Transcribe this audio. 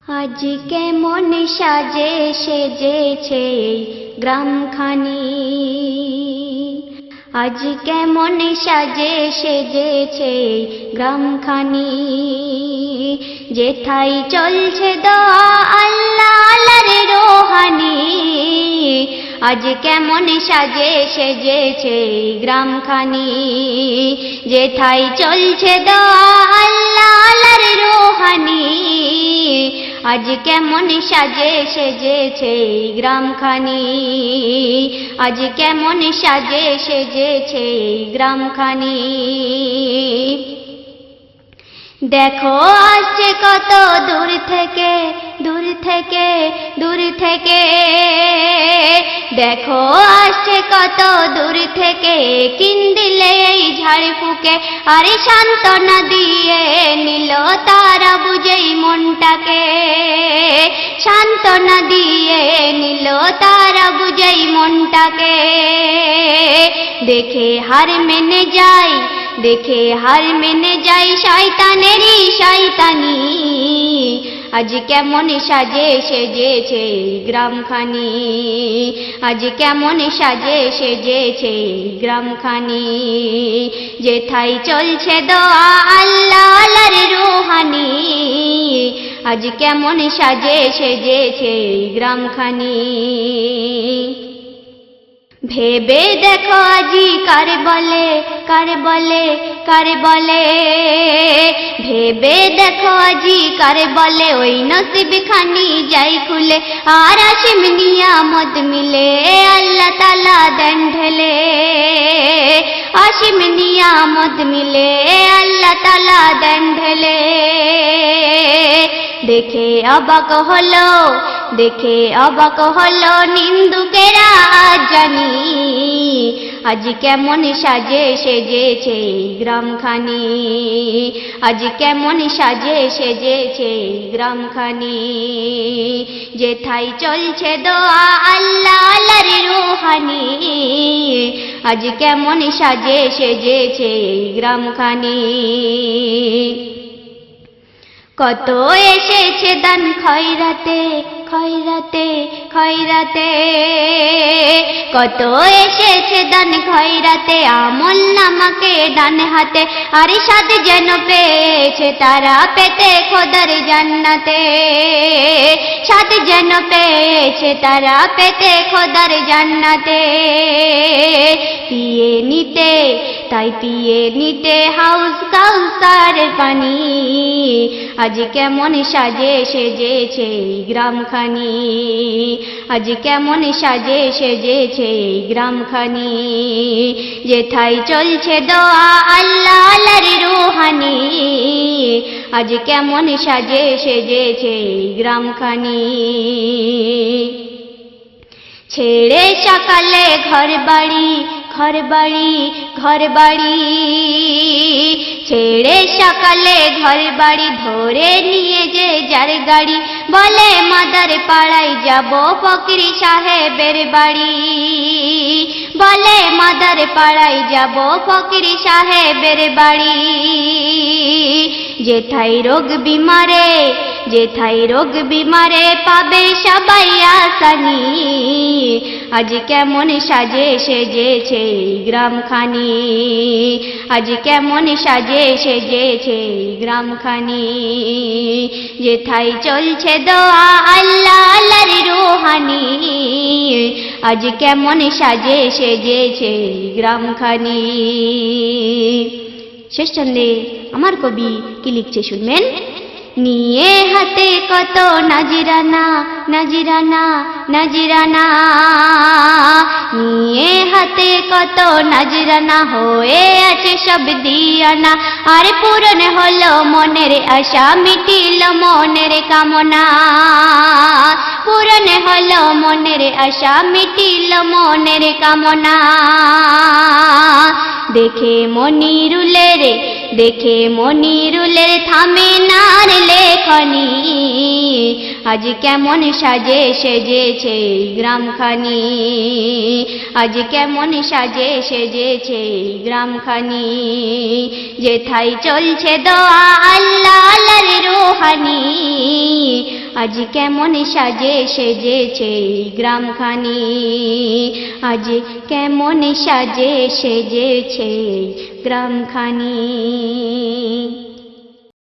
আজ কেমন সাজে সেজেছে গ্রামখানি, আজ কেমন সাজে সেজেছে গ্রামখানি। যেথায় চলছে দোয়া আল্লাহ আল্লাহর রোহানি, আজ কেমন সাজে সেজেছে গ্রামখানি। যেথায় চলছে দোয়া আল্লাহ আল্লাহর রোহানি, আজ কেমন সাজে সেজেছে গ্রামখানি। আজ কেমন সাজে সেজেছে গ্রামখানি। দেখো আসছে কত দূর থেকে, দূর থেকে, দূর থেকে। দেখো আসছে কত দূর থেকে, কিন্দিলে এই ঝাড় ফুকে। আরে সান্ত্বনা দিয়ে নিল তারা বুঝেই মনটাকে, সান্ত্বনা দিয়ে নিল তারা বুঝেই মনটাকে। দেখে হার মেনে যাই, দেখে হার মেনে যাই শয়তানেরই শয়তানি। আজ কেমন সাজে সেজেছে গ্রামখানি, আজ কেমন সাজে সেজেছে গ্রামখানি। যেথায় চলছে দোয়া আল্লাহ আল্লাহর রোহানি, আজ কেমন সাজে সেজেছে গ্রামখানি। ভেবে দেখো আজি কার বলে, কার বলে, কার বলে। ভেবে দেখো আজি কার বলে, ওই নসিব খানি যাই খুলে। আর আসিম নিয়ামত মিলে আল্লাহ তাআলা দেন ঢেলে, আসিম নিয়ামত মিলে আল্লাহ তাআলা দেন ঢেলে। দেখে অবাক হলো, দেখে অবাক হলো নিন্দুকেরা জানি। আজ কেমন সাজে সেজেছে গ্রামখানি, আজ কেমন সাজে সেজেছে গ্রামখানি। যেথায় চলছে দোয়া আল্লাহ আল্লাহর রোহানি, আজ কেমন সাজে সেজেছে গ্রামখানি। কত এসেছে দান খয়রাতে, খয়রাতে, খয়রাতে। কত এসেছে দান খয়রাতে, আমল নামাকে ডান হাতে। আর সাথে যেন পেয়েছে তারা পেতে খোদার জান্নাতে, সাথে যেন পেয়েছে তারা পেতে খোদার জান্নাতে। পিয়ে নিতে, তাই পিয়ে নিতে হাউস কাউসার পানি। আজ কেমন সাজে সেজেছে গ্রামখানি, আজ কেমন সাজে সেজেছে গ্রামখানি। যেথায় চলছে দোয়া আল্লাহ আল্লাহর রোহানি, আজ কেমন সাজে সেজেছে গ্রামখানি। ছেড়ে সকালে ঘর বাড়ি, ঘর বাড়ি, ঘর বাড়ি। ছেড়ে সকালে ঘর বাড়ি, ধরে নিয়ে যে যার গাড়ি। বলে মাদার পাড়ায় যাব ফকির সাহেবের বাড়ি, বলে মাদার পাড়ায় যাব ফকির সাহেবের বাড়ি। যেথায় রোগ বিমারে, যেথায় রোগ বিমারে পাবে সবাই আসানি। আজ কেমন সাজে সেজেছে গ্রামখানি, আজ কেমন সাজে সেজেছে গ্রামখানি। যেথায় চলছে দোয়া আল্লাহ আল্লাহর রোহানি, আজ কেমন সাজে সেজেছে গ্রামখানি। শেষ ছন্দে আমার কবি কি লিখছে শুনবেন। নিয়ে হাতে কত নাজিরানা, নাজিরানা, নাজিরানা। নিয়ে হাতে কত নাজিরানা, হয়ে আছে সব দিয়ানা। আর পূরণ হলো মনের আশা, মিটিল মনের কামনা। পূরণ হলো মনের আশা, মিটিল মনের কামনা। দেখে মনিরুলের, দেখে মনিরুলের থামে নার লেখনি। আজ কেমন সাজে সেজেছে গ্রামখানি, আজ কেমন সাজে সেজেছে গ্রামখানি। যেথায় চলছে দোয়া আল্লাহ আল্লাহর রোহানি, আজ কেমন সাজে সেজেছে এই গ্রামখানি, আজ কেমন সাজে সেজেছে এই গ্রামখানি।